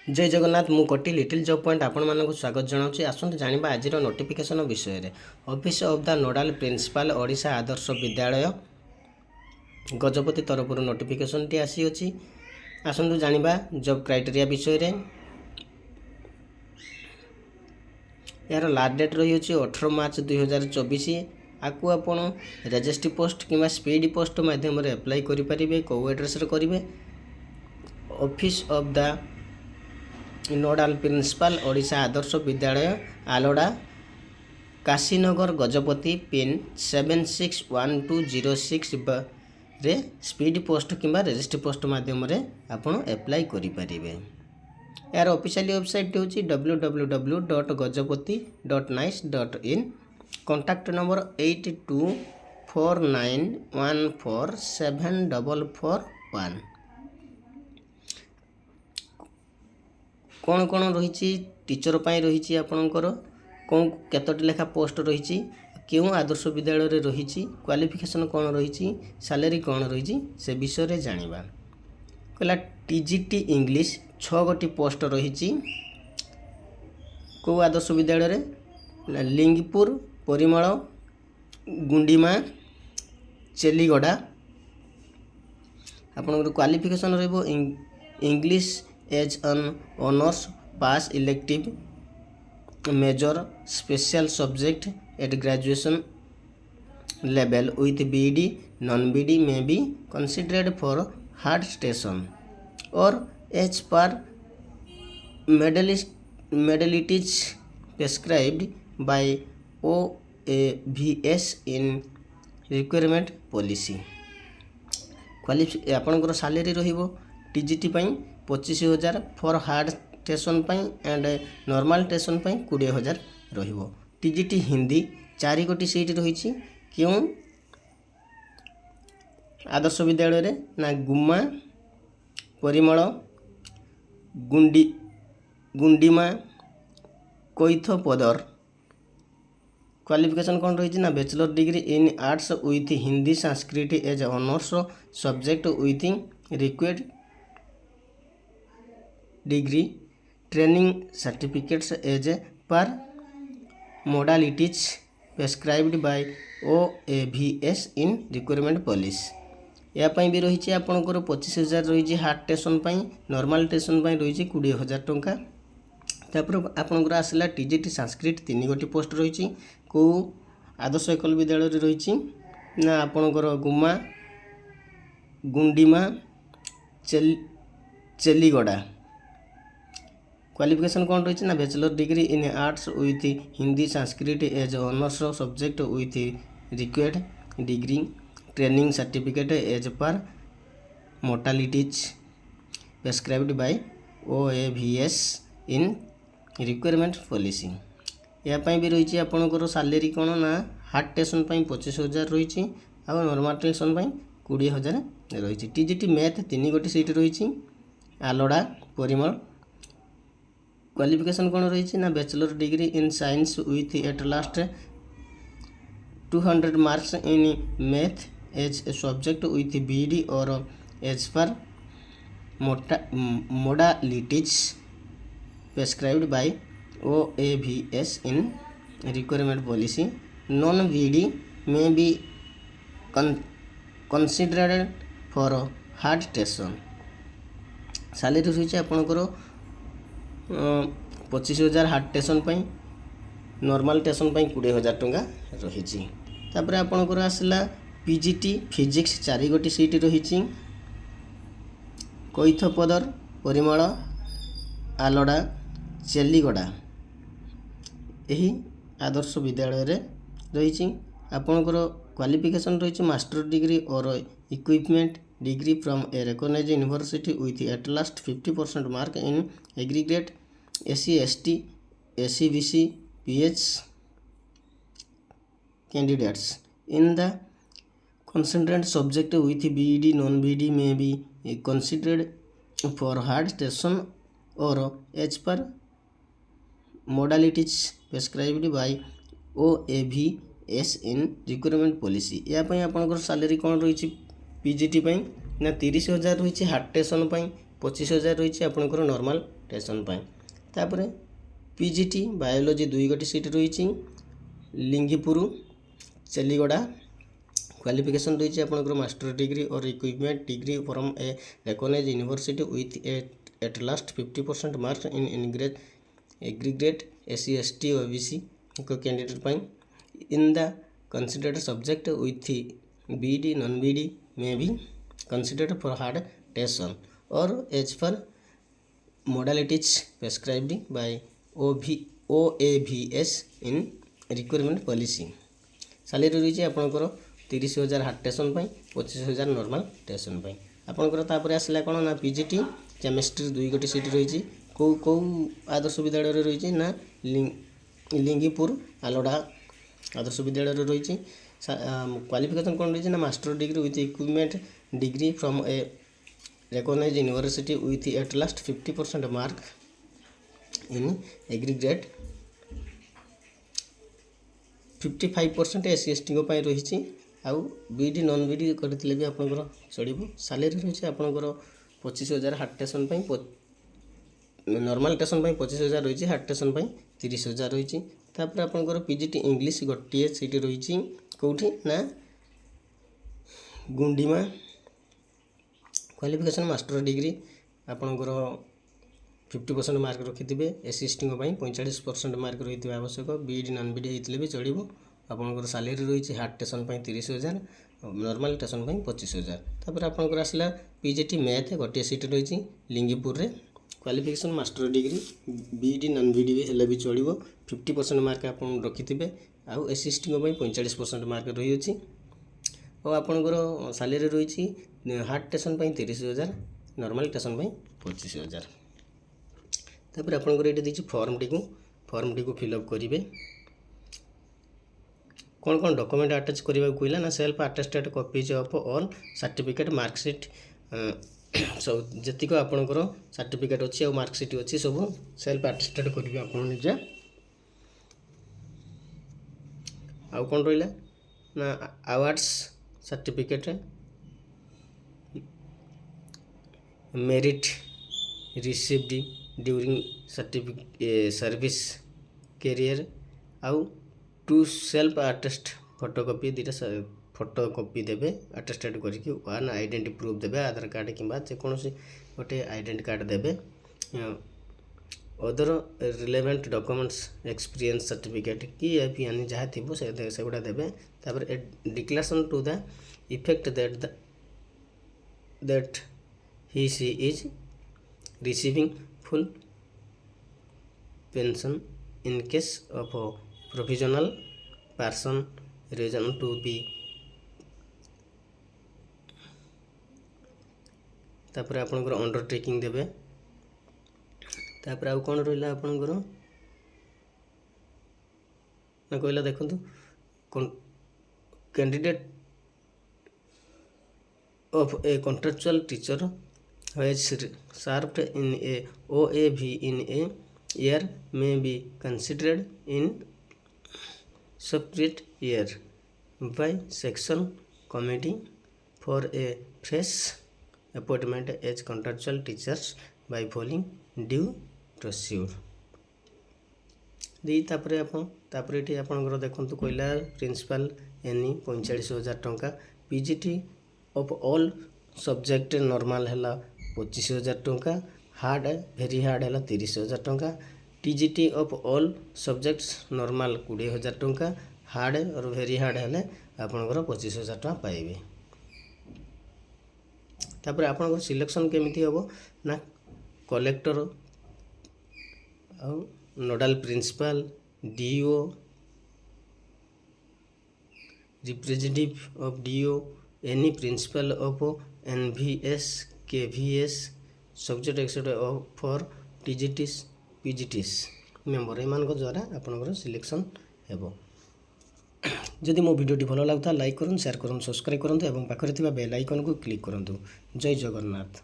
जय जगन्नाथ मु कोटी लिटिल जॉब पॉइंट आपण मानक स्वागत जनाऊँ। आसतु जाना आज नोटिफिकेशन विषय में office of the nodal principal Odisha Adarsha Vidyalaya Gajapati तरफ नोटिफिकेशन टी आसी अछि। आसतु जाना जॉब क्राइटेरिया विषय में। यार लास्ट डेट रही 18 मार्च 2024। आपको आपण रजिस्ट्री पोस्ट कि स्पीड पोस्ट माध्यम अप्लाई करेंगे। कौ एड्रेस करेंगे office of the nodal principal Odisha Adarsha Vidyalaya Aloda Kashinagar Gajapati pin 761206 रे स्पीड पोस्ट कि रजिस्ट्री पोस्ट माध्यम आपण अप्लाई करेंगे। यार ऑफिशियल वेबसाइट हूँ www.gajapati.nice.in। Contact number 8249147441। कौन कौन रही टीचर पाई रही आपणकर कौन केतोटी लेखा पोस्ट रही क्यों आदर्श विद्यालय रे रही क्वालिफिकेशन कौन रही सैलरी कौन रही से विषय रे जानिबा। कहला टीजीटी इंग्लिश 6 गोटी पोस्ट रही कौ आदर्श विद्यालय रे लिंगपुर परिमल गुंडीमा चेलीगड़ा। आपणकर क्वालिफिकेशन रहिबो English as an honours pass elective major special subject at graduation level with BEd non BEd may be considered for hard station और as per medalities prescribed by OAVS in requirement policy। आपणकर salary रहिबो TGT पई 25,000 for hard station पई and normal station पई 20,000 रहिबो। TGT Hindi 4 गोटी seat रही क्यों आदर्श विद्यालय रे ना गुम्मा परिमल गुंडीमा कोइथपदर। क्वालिफिकेशन कौन रही ना bachelor degree in arts with Hindi Sanskrit as honours subject with required degree training certificates as per modalities prescribed by OAVS in requirement policy. यापाई भी रही आपंकर 25,000 रही हार्ड स्टेशन नॉर्मल स्टेशन रही 20,000 टंका। तापर आपंकर आसला टीजीटी संस्कृत 3 गोटी पोस्ट रही कौ आदर्श एकल विद्यालय रही ना आपंकर गुम्मा गुंडीमा चेलीगड़ा। क्वालिफिकेशन कौन रही ना bachelor degree in arts with Hindi Sanskrit as honours subject with required degree training certificate as per modalities prescribed by OAVS in requirement policy. यापाई भी रही आपंकर सैलरी कौन ना हार्ड स्टेशन 25,000 रही और नॉर्मल स्टेशन 20,000 रही। टीजीटी मैथ 3 गोटी सीट रही आलोड़ा परिमल। क्वालिफिकेशन कौन रही ना bachelor degree in science with at last 200 marks in math as a subject with BEd और as per modalities prescribed by OAVS in requirement policy. Non BEd may be considered for hard station. Salary रही आपंकर 25,000 hard station normal station 20,000 टंका रही। तापर आपंकर आसला PGT physics 4 गोटी seat रही कोइथपदर परिमल आलोड़ा चेलीगड़ा यही आदर्श विद्यालय रे रही। आपंकर क्वालिफिकेशन रही मास्टर डिग्री और equipment degree from a recognised university with at last 50% mark in aggregate SC ST SC BC PH candidates in the concerned subject with BEd non BEd may be considered for hard station or as per modalities prescribed by OAVS in requirement policy। यापाई आपंकर salary कौन रही PGT ना 30,000 रही hard station 25,000 रही आपंकर normal टेसन तापर PGT biology 2 गोटी seat रही लिंगीपुर चेलीगड़ा क्वालिफिकेशन रही आपंकर मास्टर डिग्री और equipment degree from A recognised university with at last 50% marks in aggregate SC ST OBC candidate in the considered subject with BD non-BD may be considered for hard testing or as per modalities prescribed by OAVS in requirement policy. Salary रही है आपंकर 30,000 hard टेसन 25,000 normal टेसन आपंकर तापर आसला कौन ना PGT chemistry 2 गोटी seat रही कौ आदर्श विद्यालय रही ना लिंगीपुर आलोड़ा आदर्श विद्यालय रही क्वालिफिकेशन कौन रही ना master degree with equipment degree from A recognised university with at last 50% mark in aggregate 55% SC ST रही आउ बीडी नॉन बीडी करते भी आपंकर चलो सैलरी रही आपंकर 25,000 हार्ड टेसन नॉर्मल टेसन 25,000 रही हार्ड टेसन 30,000 रही तापर आपंकर पीजीटी इंग्लिश गोटे सीट रही कौटी ना गुंडीमा क्वालिफिकेशन मास्टर डिग्री आपंकर 50% मार्क रखिथे SC ST 45% मार्क रही आवश्यक बीडी नॉन बीडी होते भी चलो आपंकर सैलरी रही हार्ड टेसन 30,000 नॉर्मल टेसन 25,000 तापर आपंकर आसला पीजीटी मैथ गोटे सीट रही लिंगीपुर रे qualification master degree BEd non BEd भी भी चलो 50% मार्क आप रखिथे आउ SC ST 45% मार्क रही और आपंकर सैलरी रही हार्ड टेसन 30,000 नॉर्मल टेसन 25,000 तापर आपंकर ये देखिए फॉर्म टी को फिलअप करेंगे कौन कौन डॉक्यूमेंट अटैच करने को कहला ना self attested copies of all certificate marksheet सब जी आपंकर सर्टिफिकेट अच्छी और मार्कशीट अच्छी सब सेल्फ अटेस्टेड करेंगे आप निजे आउ कौन रहा ना awards certificate merit received during service career आउ टू सेल्फ अटेस्ट फोटोकॉपी दुटा फोटोकॉपी देवे अटेस्टेड करके वन आइडेंटिटी प्रूफ देवे आधार कार्ड कि जेकोसी गोटे आइडेंटिटी कार्ड देवे other relevant documents experience certificate कि यानी जहाँ थी से गुड़ा देवे तापर declaration to the effect that he she is receiving full pension in case of provisional person reason to be तापर आपंकर अंडरटेकिंग देवे तापर आउ कौन रहा आपंकर ना कहला देखु candidate of A contractual teacher has served in A OAV in a year may be considered in separate year by section committee for a fresh appointment as contractual teachers by following due procedure दी तापर ये आपंकर देखु कहला principal any 45,000 टंका PGT of all subject normal है 25,000 टंका hard very hard है 30,000 टंका TGT of all subjects normal 20,000 टंका हार्ड और भेरी हार्ड है आपंकर 25,000 टंका पाइबे तापर आपंकर सिलेक्शन केमिति हम ना कलेक्टर और nodal principal DO representative of DO any principal of NVS KVS subject except for TGTs PGTs member एमान द्वारा आपंकर सिलेक्शन हेबो जदि मो वीडियोटी भल लगता लाइक करूँ शेयर करूँ सब्सक्राइब करूँ और पाखरे बेल आइकन को क्लिक करूँ जय जगन्नाथ।